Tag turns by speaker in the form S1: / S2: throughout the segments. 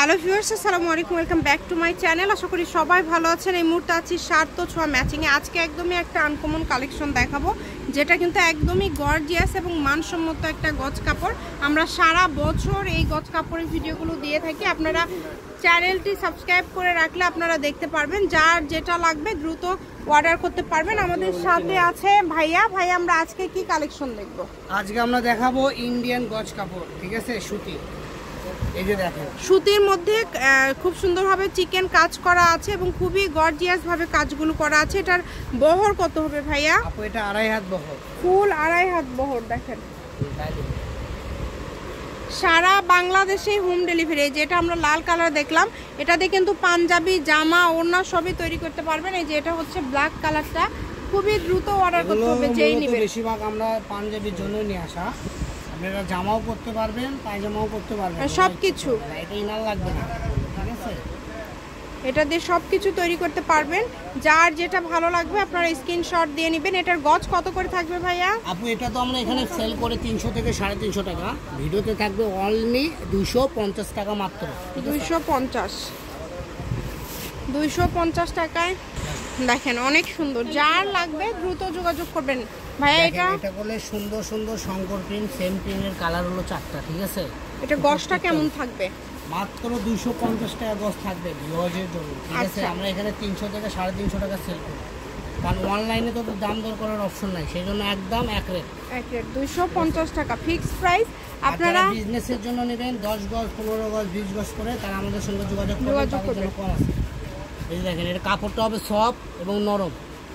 S1: Hello viewers, আসসালামু আলাইকুম, welcome back to my channel. আশা করি সবাই ভালো আছেন। এই মুহূর্তে আছি শার্ট ছোঁয়া ম্যাচিংয়ে। আজকে একদমই একটা আনকমন কালেকশন দেখাবো, যেটা কিন্তু একদমই গর্জিয়াস এবং মানসম্মত একটা গজ কাপড়। আমরা সারা বছর এই গজ কাপড়ের ভিডিওগুলো দিয়ে থাকি। আপনারা চ্যানেলটি সাবস্ক্রাইব করে রাখলে আপনারা দেখতে পারবেন। যার যেটা লাগবে দ্রুত অর্ডার করতে পারবেন। আমাদের সাথে আছে ভাইয়া। আমরা আজকে কি কালেকশন দেখব?
S2: আজকে আমরা দেখাবো ইন্ডিয়ান গজ কাপড়, ঠিক আছে, সুতি। এই যে দেখেন,
S1: সুতির মধ্যে খুব সুন্দরভাবে চিকেন কাজ করা আছে এবং খুবই গর্জিয়াস ভাবে কাজগুলো করা আছে। এটার বহর কত হবে ভাইয়া?
S2: আপু এটা 2.5 হাত বহর,
S1: ফুল 2.5 হাত বহর। দেখেন, সারা বাংলাদেশে হোম ডেলিভারি। যেটা আমরা লাল কালার দেখলাম, এটাতে কিন্তু পাঞ্জাবি, জামা, ওড়না সবই তৈরি করতে পারবেন। এই যে এটা হচ্ছে ব্ল্যাক কালারটা, খুবই দ্রুত অর্ডার করতে হবে যেই নেবেন।
S2: বেশিরভাগ আমরা পাঞ্জাবির জন্য নিয়ে আসা। আপনারা জামাও করতে পারবেন, পায়জামাও করতে পারবেন,
S1: সবকিছু।
S2: এটা ইনার লাগবে না, ঠিক আছে।
S1: এটা দিয়ে সবকিছু তৈরি করতে পারবেন। যার যেটা ভালো লাগবে আপনারা স্ক্রিনশট দিয়ে নেবেন। এটার গজ কত করে থাকবে ভাইয়া?
S2: আপু এটা তো আমরা এখানে সেল করে 300 থেকে 350 টাকা। ভিডিওতে থাকবে অনলি 250 টাকা মাত্র।
S1: 250 টাকায় দেখেন, অনেক সুন্দর। যার লাগবে দ্রুত যোগাযোগ করবেন ভাইয়া। এটা
S2: করলে সুন্দর সুন্দর শঙ্কর প্রিন্ট, সেম প্রিন্টের কালার হলো 4টা, ঠিক আছে।
S1: এটা গজটা কেমন থাকবে?
S2: মাত্র 250 টাকা গজ থাকবে ভিউয়ারদের জন্য, ঠিক আছে। আমরা এখানে 300 থেকে 350 টাকা সেল করি, কারণ অনলাইনে তো দাম দর করার অপশন নাই, সেই জন্য একদম এক রেট
S1: 250 টাকা ফিক্সড প্রাইস। আপনারা
S2: বিজনেসের জন্য নেবেন 10 গজ, 15 গজ, 20 গজ করে, তারা আমাদের সঙ্গে যোগাযোগ করবেন। কম আছে। এই দেখেন, এটা কাপড়টা হবে সফট এবং নরম।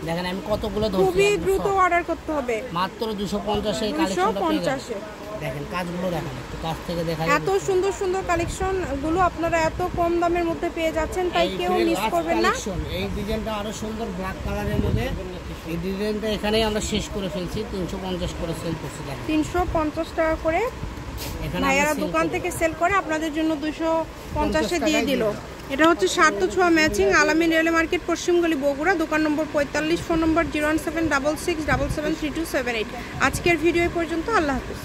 S2: দেখেন আমি কতগুলো ধরছি,
S1: খুবই দ্রুত অর্ডার করতে হবে।
S2: মাত্র 250 এর কালেকশনটা পেয়ে যাবেন। দেখেন কাজগুলো দেখেন, একটু কাছ থেকে দেখা যায়।
S1: এত সুন্দর সুন্দর কালেকশন গুলো আপনারা এত কম দামের মধ্যে পেয়ে যাচ্ছেন, তাই কেউ মিস করবেন না।
S2: এই ডিজাইনটা আরো সুন্দর ব্ল্যাক কালারের মধ্যে। এই ডিজাইনটা এখানেই আমরা শেষ করে ফেলছি, 350 করে সেল করছি।
S1: 350 টাকা করে ভাইয়ারা দোকান থেকে সেল করে আপনাদের জন্য 250 এ দিয়ে দিল। এটা হচ্ছে শার্ট ছোঁয়া ম্যাচিং, আলামিন রেলওয়ে মার্কেট, পশ্চিমগলি, বগুড়া। দোকান নম্বর 45, ফোন নম্বর 01766773278। আজকের ভিডিও পর্যন্ত। আল্লাহ হাফেজ।